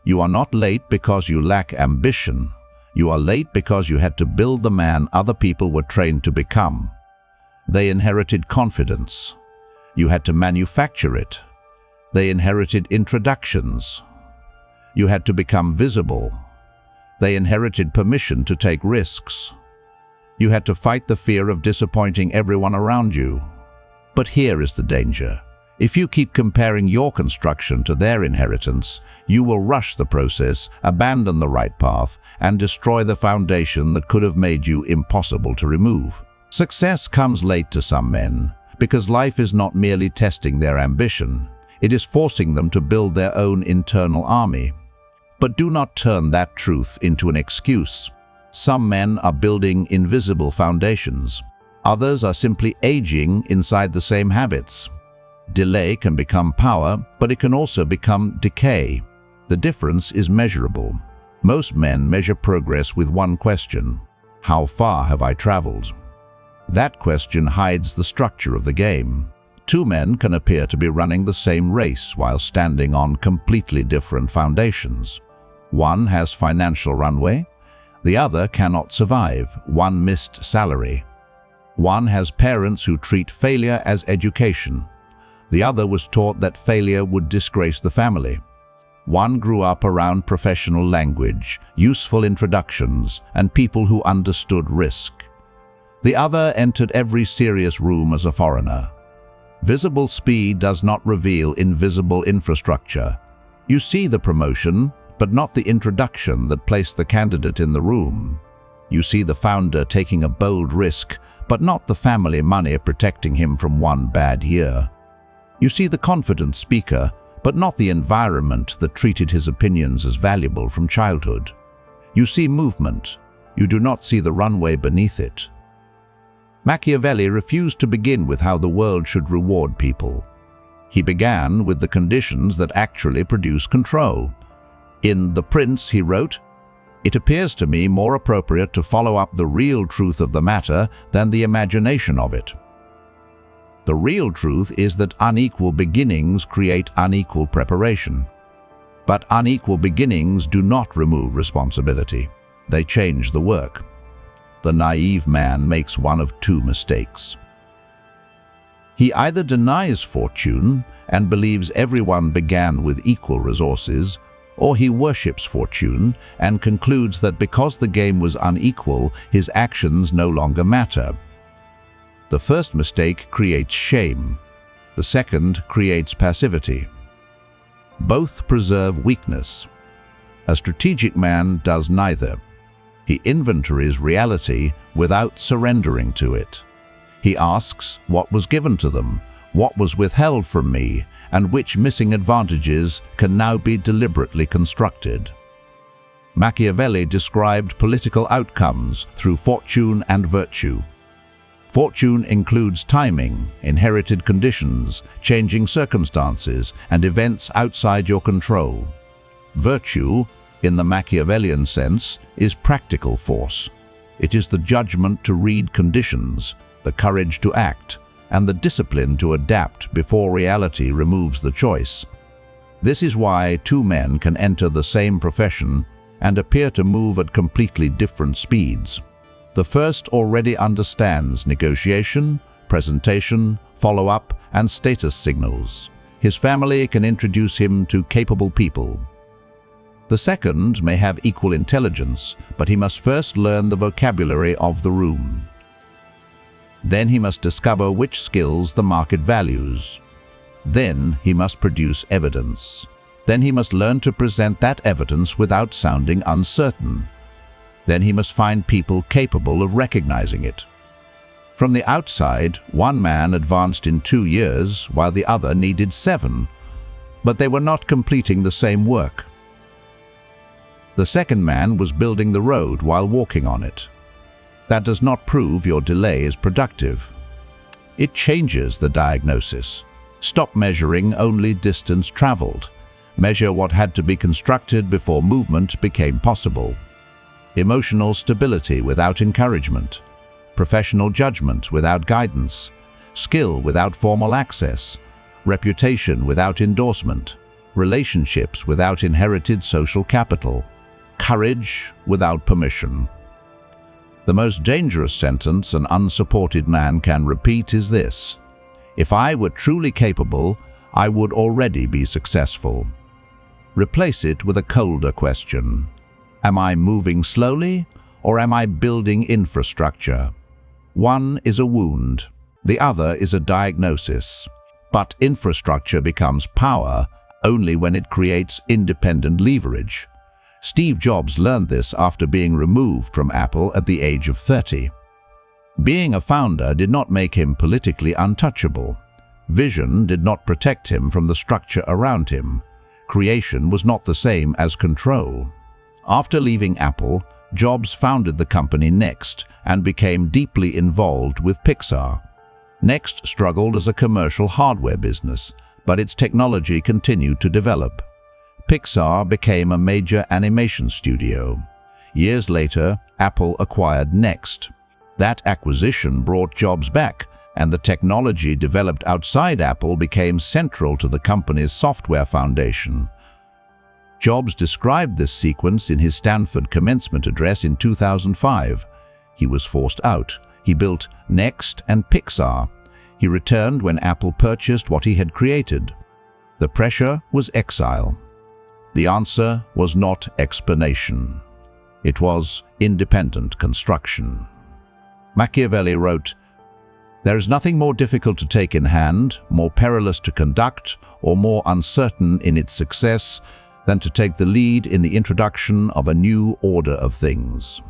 You are not late because you lack ambition. You are late because you had to build the man other people were trained to become. They inherited confidence. You had to manufacture it. They inherited introductions. You had to become visible. They inherited permission to take risks. You had to fight the fear of disappointing everyone around you. But here is the danger. If you keep comparing your construction to their inheritance, you will rush the process, abandon the right path, and destroy the foundation that could have made you impossible to remove. Success comes late to some men, because life is not merely testing their ambition, it is forcing them to build their own internal army. But do not turn that truth into an excuse. Some men are building invisible foundations. Others are simply aging inside the same habits. Delay can become power, but it can also become decay. The difference is measurable. Most men measure progress with one question: how far have I traveled? That question hides the structure of the game. Two men can appear to be running the same race while standing on completely different foundations. One has financial runway, the other cannot survive. One missed salary. One has parents who treat failure as education. The other was taught that failure would disgrace the family. One grew up around professional language, useful introductions, and people who understood risk. The other entered every serious room as a foreigner. Visible speed does not reveal invisible infrastructure. You see the promotion, but not the introduction that placed the candidate in the room. You see the founder taking a bold risk, but not the family money protecting him from one bad year. You see the confident speaker, but not the environment that treated his opinions as valuable from childhood. You see movement. You do not see the runway beneath it. Machiavelli refused to begin with how the world should reward people. He began with the conditions that actually produce control. In The Prince, he wrote, "It appears to me more appropriate to follow up the real truth of the matter than the imagination of it." The real truth is that unequal beginnings create unequal preparation. But unequal beginnings do not remove responsibility. They change the work. The naive man makes one of two mistakes. He either denies fortune and believes everyone began with equal resources, or he worships fortune and concludes that because the game was unequal, his actions no longer matter. The first mistake creates shame. The second creates passivity. Both preserve weakness. A strategic man does neither. He inventories reality without surrendering to it. He asks what was given to them, what was withheld from me, and which missing advantages can now be deliberately constructed. Machiavelli described political outcomes through fortune and virtue. Fortune includes timing, inherited conditions, changing circumstances, and events outside your control. Virtue, in the Machiavellian sense, is practical force. It is the judgment to read conditions, the courage to act, and the discipline to adapt before reality removes the choice. This is why two men can enter the same profession and appear to move at completely different speeds. The first already understands negotiation, presentation, follow-up, and status signals. His family can introduce him to capable people. The second may have equal intelligence, but he must first learn the vocabulary of the room. Then he must discover which skills the market values. Then he must produce evidence. Then he must learn to present that evidence without sounding uncertain. Then he must find people capable of recognizing it. From the outside, one man advanced in 2 years, while the other needed 7, but they were not completing the same work. The second man was building the road while walking on it. That does not prove your delay is productive. It changes the diagnosis. Stop measuring only distance traveled. Measure what had to be constructed before movement became possible. Emotional stability without encouragement. Professional judgment without guidance. Skill without formal access. Reputation without endorsement. relationships without inherited social capital, courage without permission. The most dangerous sentence an unsupported man can repeat is this: if I were truly capable, I would already be successful. Replace it with a colder question. Am I moving slowly, or am I building infrastructure? One is a wound, the other is a diagnosis. But infrastructure becomes power only when it creates independent leverage. Steve Jobs learned this after being removed from Apple at the age of 30. Being a founder did not make him politically untouchable. Vision did not protect him from the structure around him. Creation was not the same as control. After leaving Apple, Jobs founded the company Next and became deeply involved with Pixar. Next struggled as a commercial hardware business, but its technology continued to develop. Pixar became a major animation studio. Years later, Apple acquired Next. That acquisition brought Jobs back, and the technology developed outside Apple became central to the company's software foundation. Jobs described this sequence in his Stanford commencement address in 2005. He was forced out. He built Next and Pixar. He returned when Apple purchased what he had created. The pressure was exile. The answer was not explanation. It was independent construction. Machiavelli wrote, "There is nothing more difficult to take in hand, more perilous to conduct, or more uncertain in its success than to take the lead in the introduction of a new order of things."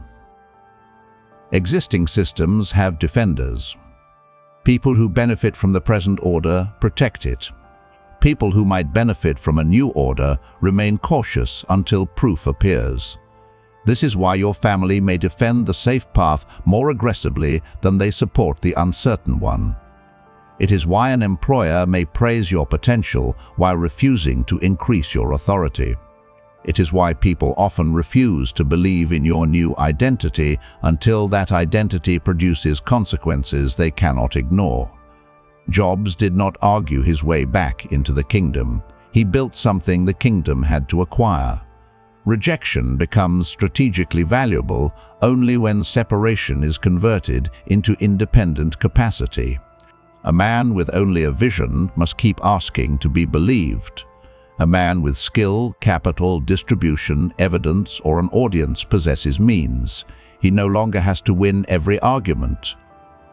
Existing systems have defenders. People who benefit from the present order protect it. People who might benefit from a new order remain cautious until proof appears. This is why your family may defend the safe path more aggressively than they support the uncertain one. It is why an employer may praise your potential while refusing to increase your authority. It is why people often refuse to believe in your new identity until that identity produces consequences they cannot ignore. Jobs did not argue his way back into the kingdom. He built something the kingdom had to acquire. Rejection becomes strategically valuable only when separation is converted into independent capacity. A man with only a vision must keep asking to be believed. A man with skill, capital, distribution, evidence, or an audience possesses means. He no longer has to win every argument.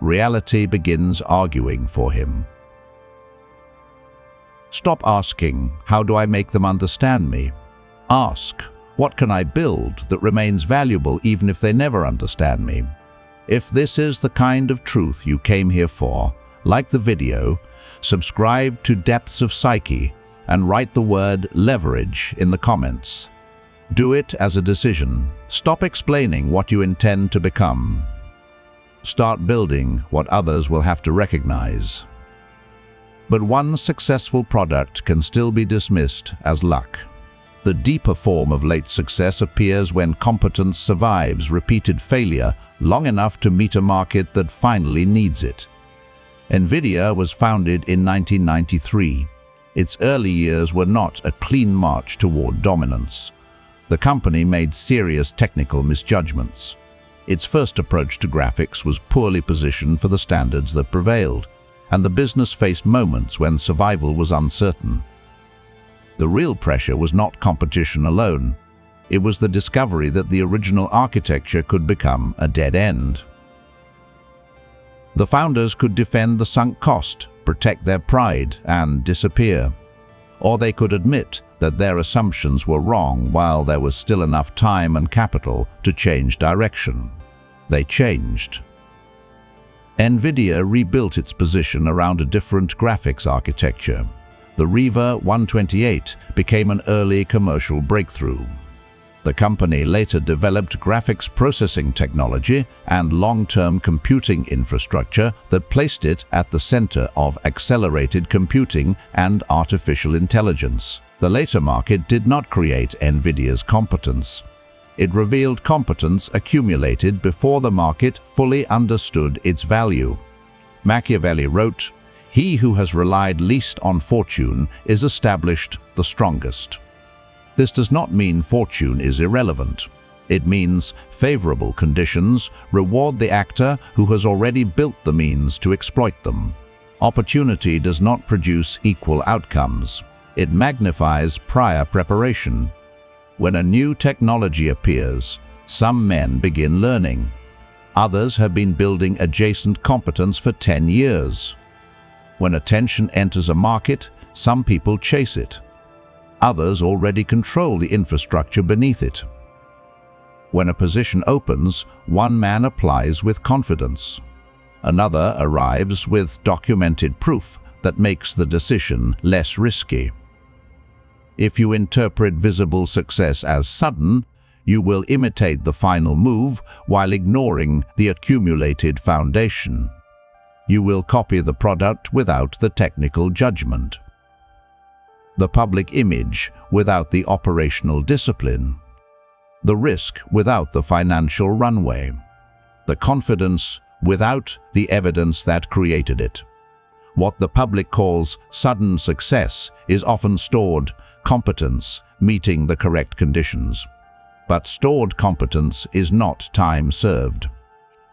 Reality begins arguing for him. Stop asking, "How do I make them understand me?" Ask, "What can I build that remains valuable even if they never understand me?" If this is the kind of truth you came here for, like the video, subscribe to Depths of Psyche and write the word leverage in the comments. Do it as a decision. Stop explaining what you intend to become. Start building what others will have to recognize. But one successful product can still be dismissed as luck. The deeper form of late success appears when competence survives repeated failure long enough to meet a market that finally needs it. NVIDIA was founded in 1993. Its early years were not a clean march toward dominance. The company made serious technical misjudgments. Its first approach to graphics was poorly positioned for the standards that prevailed, and the business faced moments when survival was uncertain. The real pressure was not competition alone. It was the discovery that the original architecture could become a dead end. The founders could defend the sunk cost, protect their pride, and disappear. Or they could admit that their assumptions were wrong while there was still enough time and capital to change direction. They changed. NVIDIA rebuilt its position around a different graphics architecture. The Riva 128 became an early commercial breakthrough. The company later developed graphics processing technology and long-term computing infrastructure that placed it at the center of accelerated computing and artificial intelligence. The later market did not create NVIDIA's competence. It revealed competence accumulated before the market fully understood its value. Machiavelli wrote, He who has relied least on fortune is established the strongest. This does not mean fortune is irrelevant. It means favorable conditions reward the actor who has already built the means to exploit them. Opportunity does not produce equal outcomes. It magnifies prior preparation. When a new technology appears, some men begin learning. Others have been building adjacent competence for 10 years. When attention enters a market, some people chase it. Others already control the infrastructure beneath it. When a position opens, one man applies with confidence. Another arrives with documented proof that makes the decision less risky. If you interpret visible success as sudden, you will imitate the final move while ignoring the accumulated foundation. You will copy the product without the technical judgment. The public image without the operational discipline. The risk without the financial runway. The confidence without the evidence that created it. What the public calls sudden success is often stored competence meeting the correct conditions. But stored competence is not time served.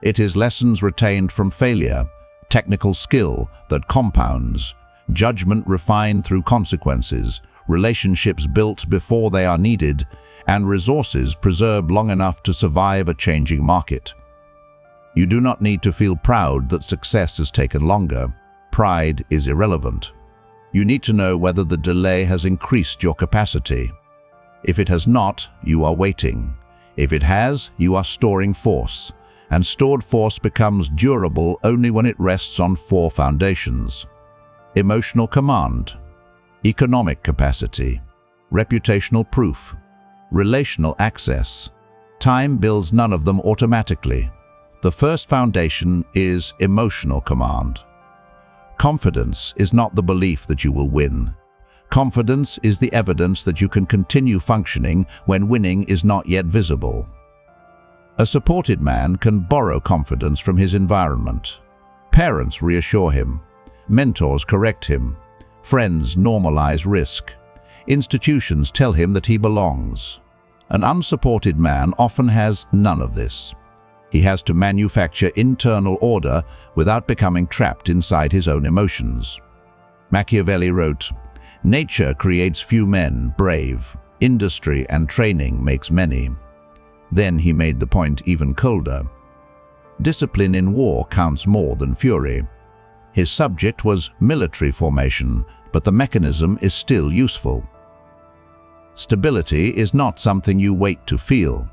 It is lessons retained from failure, technical skill that compounds, judgment refined through consequences, relationships built before they are needed, and resources preserved long enough to survive a changing market. You do not need to feel proud that success has taken longer. Pride is irrelevant. You need to know whether the delay has increased your capacity. If it has not, you are waiting. If it has, you are storing force. And stored force becomes durable only when it rests on 4 foundations. Emotional command, economic capacity, reputational proof, relational access. Time builds none of them automatically. The first foundation is emotional command. Confidence is not the belief that you will win. Confidence is the evidence that you can continue functioning when winning is not yet visible. A supported man can borrow confidence from his environment. Parents reassure him. Mentors correct him. Friends normalize risk. Institutions tell him that he belongs. An unsupported man often has none of this. He has to manufacture internal order without becoming trapped inside his own emotions. Machiavelli wrote, "Nature creates few men brave. Industry and training makes many." Then he made the point even colder. Discipline in war counts more than fury. His subject was military formation, but the mechanism is still useful. Stability is not something you wait to feel.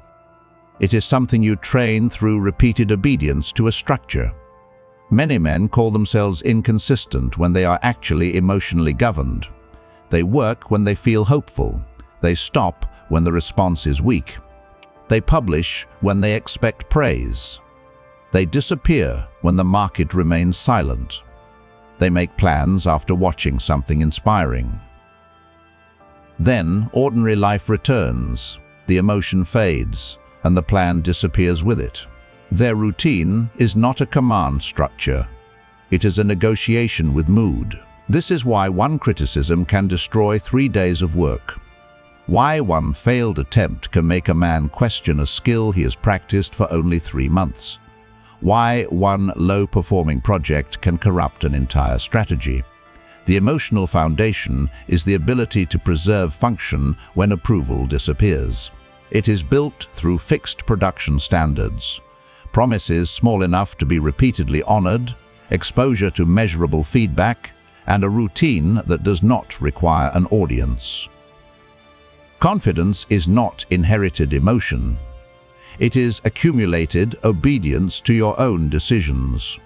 It is something you train through repeated obedience to a structure. Many men call themselves inconsistent when they are actually emotionally governed. They work when they feel hopeful. They stop when the response is weak. They publish when they expect praise. They disappear when the market remains silent. They make plans after watching something inspiring. Then ordinary life returns, the emotion fades, and the plan disappears with it. Their routine is not a command structure. It is a negotiation with mood. This is why one criticism can destroy 3 days of work. Why one failed attempt can make a man question a skill he has practiced for only 3 months. Why one low-performing project can corrupt an entire strategy. The emotional foundation is the ability to preserve function when approval disappears. It is built through fixed production standards, promises small enough to be repeatedly honored, exposure to measurable feedback, and a routine that does not require an audience. Confidence is not inherited emotion. It is accumulated obedience to your own decisions.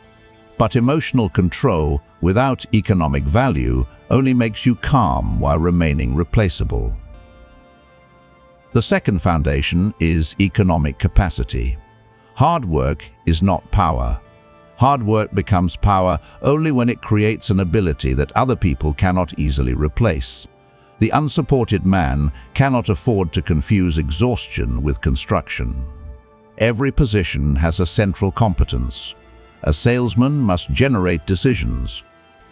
But emotional control without economic value only makes you calm while remaining replaceable. The second foundation is economic capacity. Hard work is not power. Hard work becomes power only when it creates an ability that other people cannot easily replace. The unsupported man cannot afford to confuse exhaustion with construction. Every position has a central competence. A salesman must generate decisions.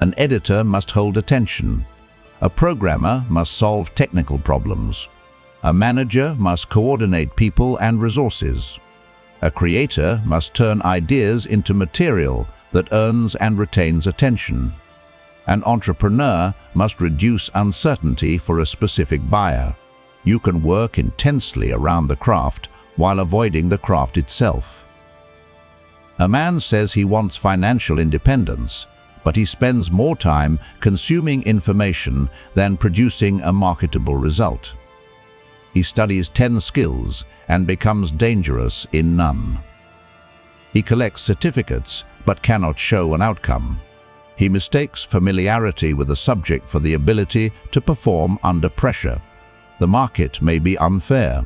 An editor must hold attention. A programmer must solve technical problems. A manager must coordinate people and resources. A creator must turn ideas into material that earns and retains attention. An entrepreneur must reduce uncertainty for a specific buyer. You can work intensely around the craft while avoiding the craft itself. A man says he wants financial independence, but he spends more time consuming information than producing a marketable result. He studies 10 skills and becomes dangerous in none. He collects certificates but cannot show an outcome. He mistakes familiarity with a subject for the ability to perform under pressure. The market may be unfair.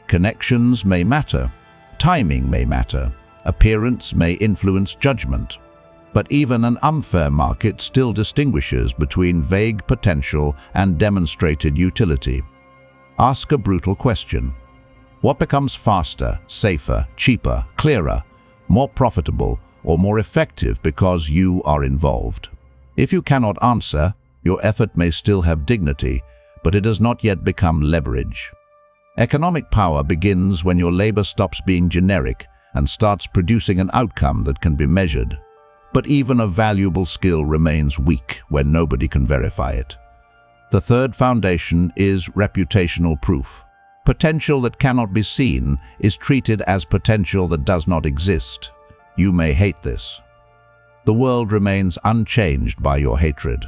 Connections may matter. Timing may matter. Appearance may influence judgment. But even an unfair market still distinguishes between vague potential and demonstrated utility. Ask a brutal question. What becomes faster, safer, cheaper, clearer, more profitable, or more effective because you are involved? If you cannot answer, your effort may still have dignity, but it has not yet become leverage. Economic power begins when your labor stops being generic and starts producing an outcome that can be measured. But even a valuable skill remains weak when nobody can verify it. The third foundation is reputational proof. Potential that cannot be seen is treated as potential that does not exist. You may hate this. The world remains unchanged by your hatred.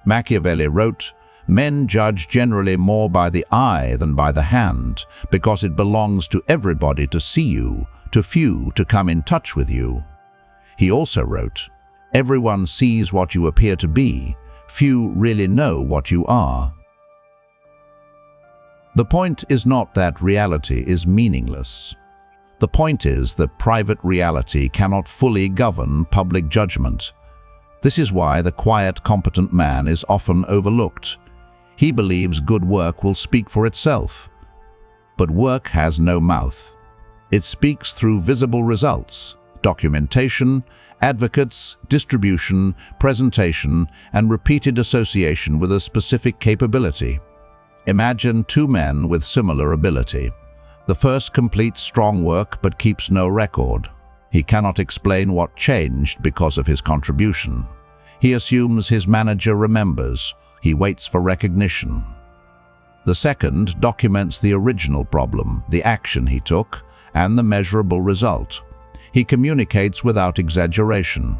Machiavelli wrote, "Men judge generally more by the eye than by the hand, because it belongs to everybody to see you, to few to come in touch with you." He also wrote, "Everyone sees what you appear to be, few really know what you are." The point is not that reality is meaningless. The point is that private reality cannot fully govern public judgment. This is why the quiet, competent man is often overlooked. He believes good work will speak for itself. But work has no mouth. It speaks through visible results, documentation, advocates, distribution, presentation, and repeated association with a specific capability. Imagine two men with similar ability. The first completes strong work but keeps no record. He cannot explain what changed because of his contribution. He assumes his manager remembers. He waits for recognition. The second documents the original problem, the action he took, and the measurable result. He communicates without exaggeration.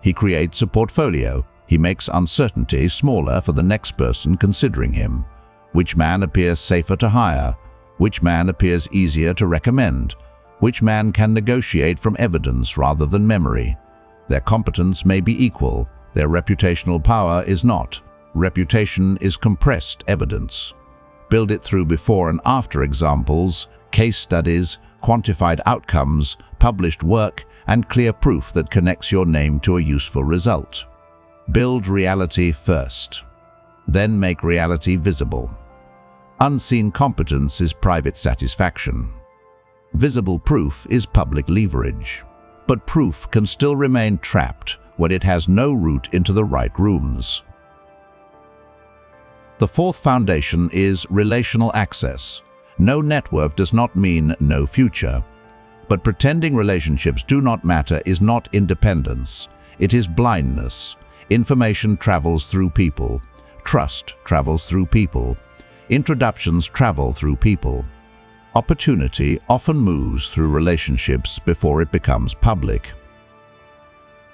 He creates a portfolio. He makes uncertainty smaller for the next person considering him. Which man appears safer to hire? Which man appears easier to recommend? Which man can negotiate from evidence rather than memory? Their competence may be equal. Their reputational power is not. Reputation is compressed evidence. Build it through before and after examples, case studies, quantified outcomes, published work, and clear proof that connects your name to a useful result. Build reality first. Then make reality visible. Unseen competence is private satisfaction. Visible proof is public leverage. But proof can still remain trapped when it has no route into the right rooms. The fourth foundation is relational access. No network does not mean no future. But pretending relationships do not matter is not independence. It is blindness. Information travels through people. Trust travels through people. Introductions travel through people. Opportunity often moves through relationships before it becomes public.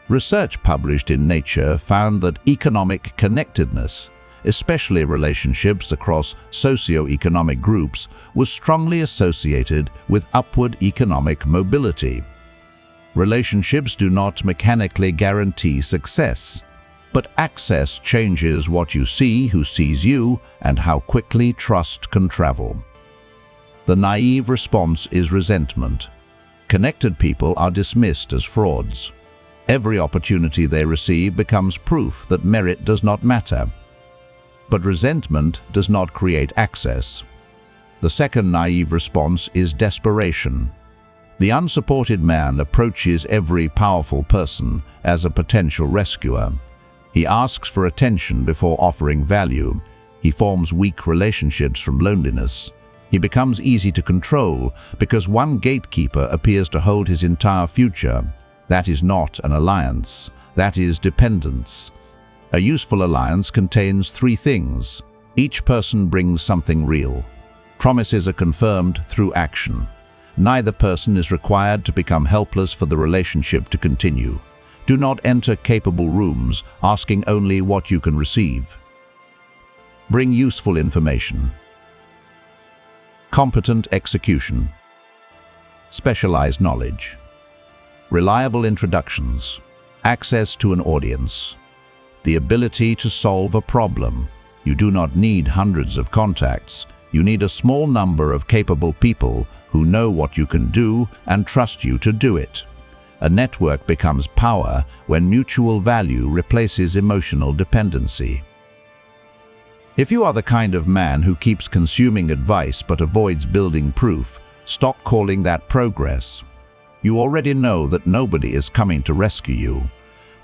Research published in Nature found that economic connectedness, especially relationships across socio-economic groups, was strongly associated with upward economic mobility. Relationships do not mechanically guarantee success, but access changes what you see, who sees you, and how quickly trust can travel. The naive response is resentment. Connected people are dismissed as frauds. Every opportunity they receive becomes proof that merit does not matter. But resentment does not create access. The second naive response is desperation. The unsupported man approaches every powerful person as a potential rescuer. He asks for attention before offering value. He forms weak relationships from loneliness. He becomes easy to control because one gatekeeper appears to hold his entire future. That is not an alliance. That is dependence. A useful alliance contains three things. Each person brings something real. Promises are confirmed through action. Neither person is required to become helpless for the relationship to continue. Do not enter capable rooms asking only what you can receive. Bring useful information. Competent execution. Specialized knowledge. Reliable introductions. Access to an audience. The ability to solve a problem. You do not need hundreds of contacts. You need a small number of capable people who know what you can do and trust you to do it. A network becomes power when mutual value replaces emotional dependency. If you are the kind of man who keeps consuming advice but avoids building proof, stop calling that progress. You already know that nobody is coming to rescue you.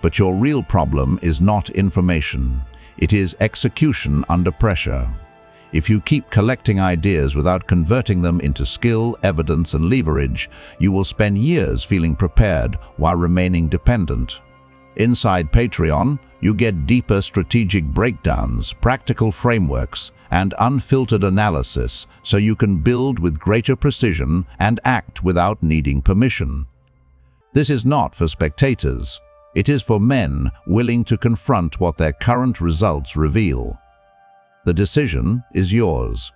But your real problem is not information. It is execution under pressure. If you keep collecting ideas without converting them into skill, evidence, and leverage, you will spend years feeling prepared while remaining dependent. Inside Patreon, you get deeper strategic breakdowns, practical frameworks, and unfiltered analysis so you can build with greater precision and act without needing permission. This is not for spectators. It is for men willing to confront what their current results reveal. The decision is yours.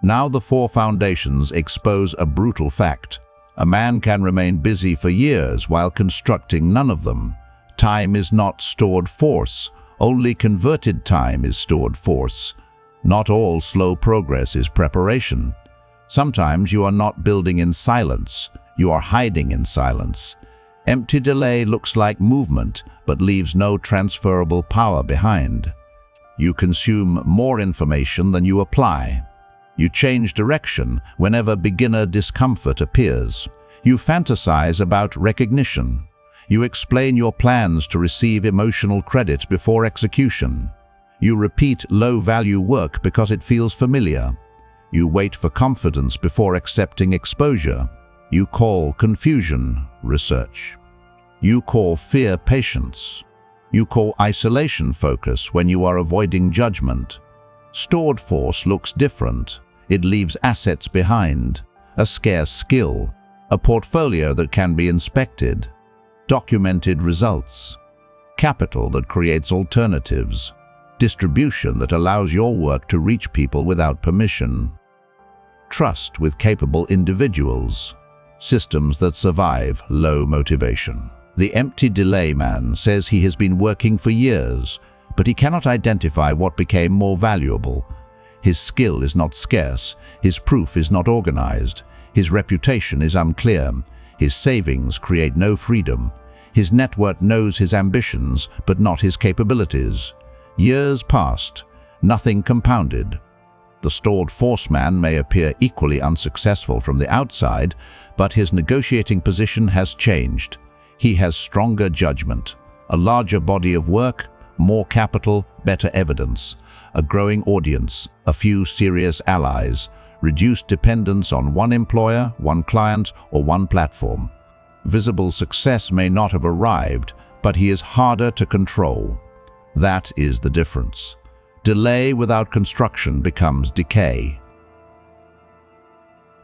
Now the four foundations expose a brutal fact. A man can remain busy for years while constructing none of them. Time is not stored force. Only converted time is stored force. Not all slow progress is preparation. Sometimes you are not building in silence. You are hiding in silence. Empty delay looks like movement, but leaves no transferable power behind. You consume more information than you apply. You change direction whenever beginner discomfort appears. You fantasize about recognition. You explain your plans to receive emotional credit before execution. You repeat low-value work because it feels familiar. You wait for confidence before accepting exposure. You call confusion research. You call fear patience. You call isolation focus when you are avoiding judgment. Stored force looks different. It leaves assets behind, a scarce skill, a portfolio that can be inspected, documented results, capital that creates alternatives, distribution that allows your work to reach people without permission, trust with capable individuals, systems that survive low motivation. The empty delay man says he has been working for years, but he cannot identify what became more valuable. His skill is not scarce, his proof is not organized, his reputation is unclear, his savings create no freedom, his network knows his ambitions but not his capabilities. Years passed, nothing compounded. The stored force man may appear equally unsuccessful from the outside, but his negotiating position has changed. He has stronger judgment, a larger body of work, more capital, better evidence, a growing audience, a few serious allies, reduced dependence on one employer, one client, or one platform. Visible success may not have arrived, but he is harder to control. That is the difference. Delay without construction becomes decay.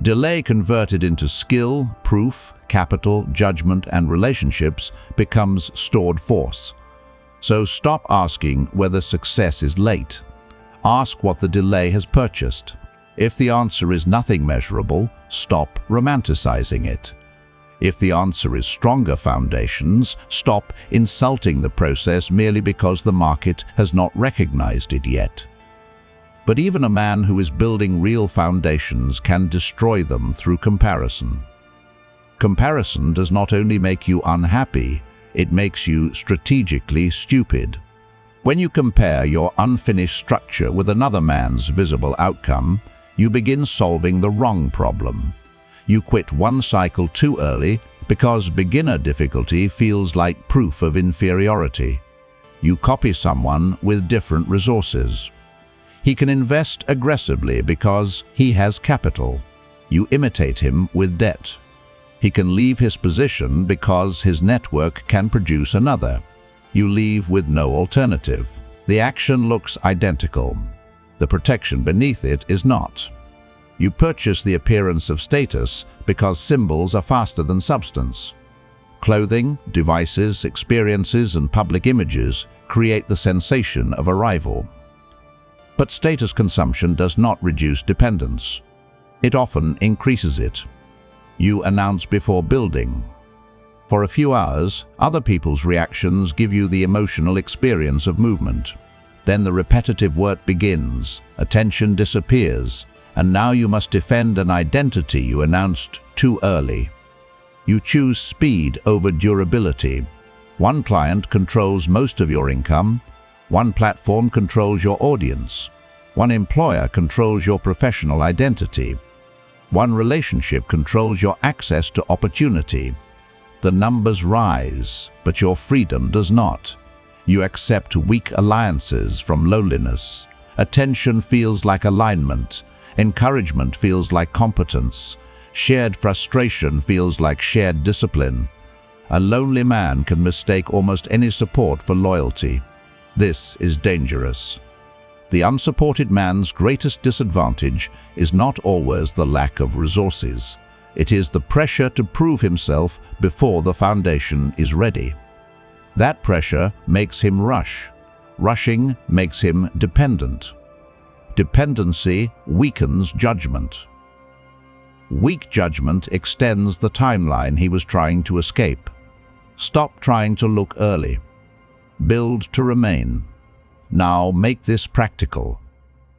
Delay converted into skill, proof, capital, judgment, and relationships becomes stored force. So stop asking whether success is late. Ask what the delay has purchased. If the answer is nothing measurable, stop romanticizing it. If the answer is stronger foundations, stop insulting the process merely because the market has not recognized it yet. But even a man who is building real foundations can destroy them through comparison. Comparison does not only make you unhappy, it makes you strategically stupid. When you compare your unfinished structure with another man's visible outcome, you begin solving the wrong problem. You quit one cycle too early because beginner difficulty feels like proof of inferiority. You copy someone with different resources. He can invest aggressively because he has capital. You imitate him with debt. He can leave his position because his network can produce another. You leave with no alternative. The action looks identical. The protection beneath it is not. You purchase the appearance of status because symbols are faster than substance. Clothing, devices, experiences, and public images create the sensation of arrival. But status consumption does not reduce dependence. It often increases it. You announce before building. For a few hours, other people's reactions give you the emotional experience of movement. Then the repetitive work begins, attention disappears, and now you must defend an identity you announced too early. You choose speed over durability. One client controls most of your income. One platform controls your audience. One employer controls your professional identity. One relationship controls your access to opportunity. The numbers rise, but your freedom does not. You accept weak alliances from loneliness. Attention feels like alignment. Encouragement feels like competence. Shared frustration feels like shared discipline. A lonely man can mistake almost any support for loyalty. This is dangerous. The unsupported man's greatest disadvantage is not always the lack of resources. It is the pressure to prove himself before the foundation is ready. That pressure makes him rush. Rushing makes him dependent. Dependency weakens judgment. Weak judgment extends the timeline he was trying to escape. Stop trying to look early. Build to remain. Now make this practical.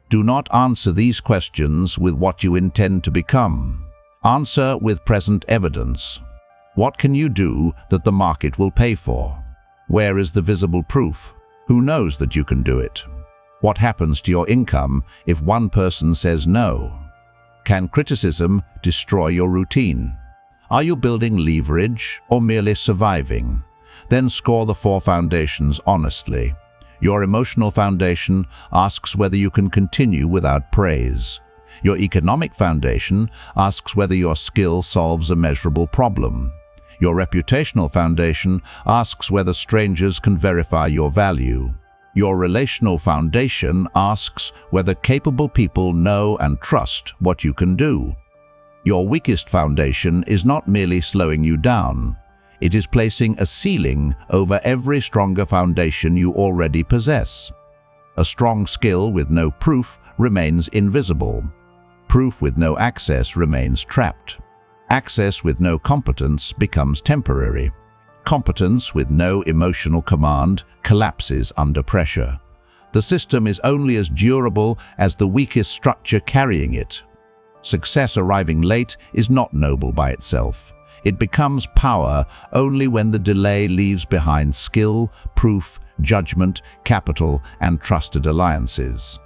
Do not answer these questions with what you intend to become. Answer with present evidence. What can you do that the market will pay for? Where is the visible proof? Who knows that you can do it? What happens to your income if one person says no? Can criticism destroy your routine? Are you building leverage or merely surviving? Then score the 4 foundations honestly. Your emotional foundation asks whether you can continue without praise. Your economic foundation asks whether your skill solves a measurable problem. Your reputational foundation asks whether strangers can verify your value. Your relational foundation asks whether capable people know and trust what you can do. Your weakest foundation is not merely slowing you down. It is placing a ceiling over every stronger foundation you already possess. A strong skill with no proof remains invisible. Proof with no access remains trapped. Access with no competence becomes temporary. Competence with no emotional command collapses under pressure. The system is only as durable as the weakest structure carrying it. Success arriving late is not noble by itself. It becomes power only when the delay leaves behind skill, proof, judgment, capital, and trusted alliances.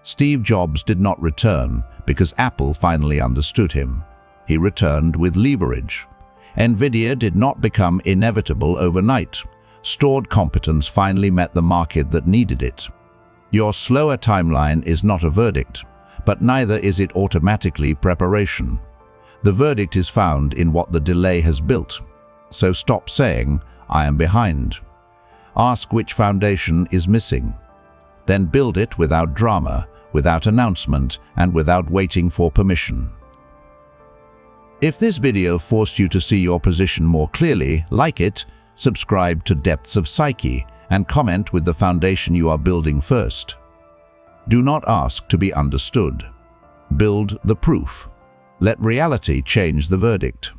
Steve Jobs did not return because Apple finally understood him. He returned with leverage. NVIDIA did not become inevitable overnight. Stored competence finally met the market that needed it. Your slower timeline is not a verdict, but neither is it automatically preparation. The verdict is found in what the delay has built. So stop saying, "I am behind." Ask which foundation is missing. Then build it without drama, without announcement, and without waiting for permission. If this video forced you to see your position more clearly, like it, subscribe to Depths of Psyche, and comment with the foundation you are building first. Do not ask to be understood. Build the proof. Let reality change the verdict.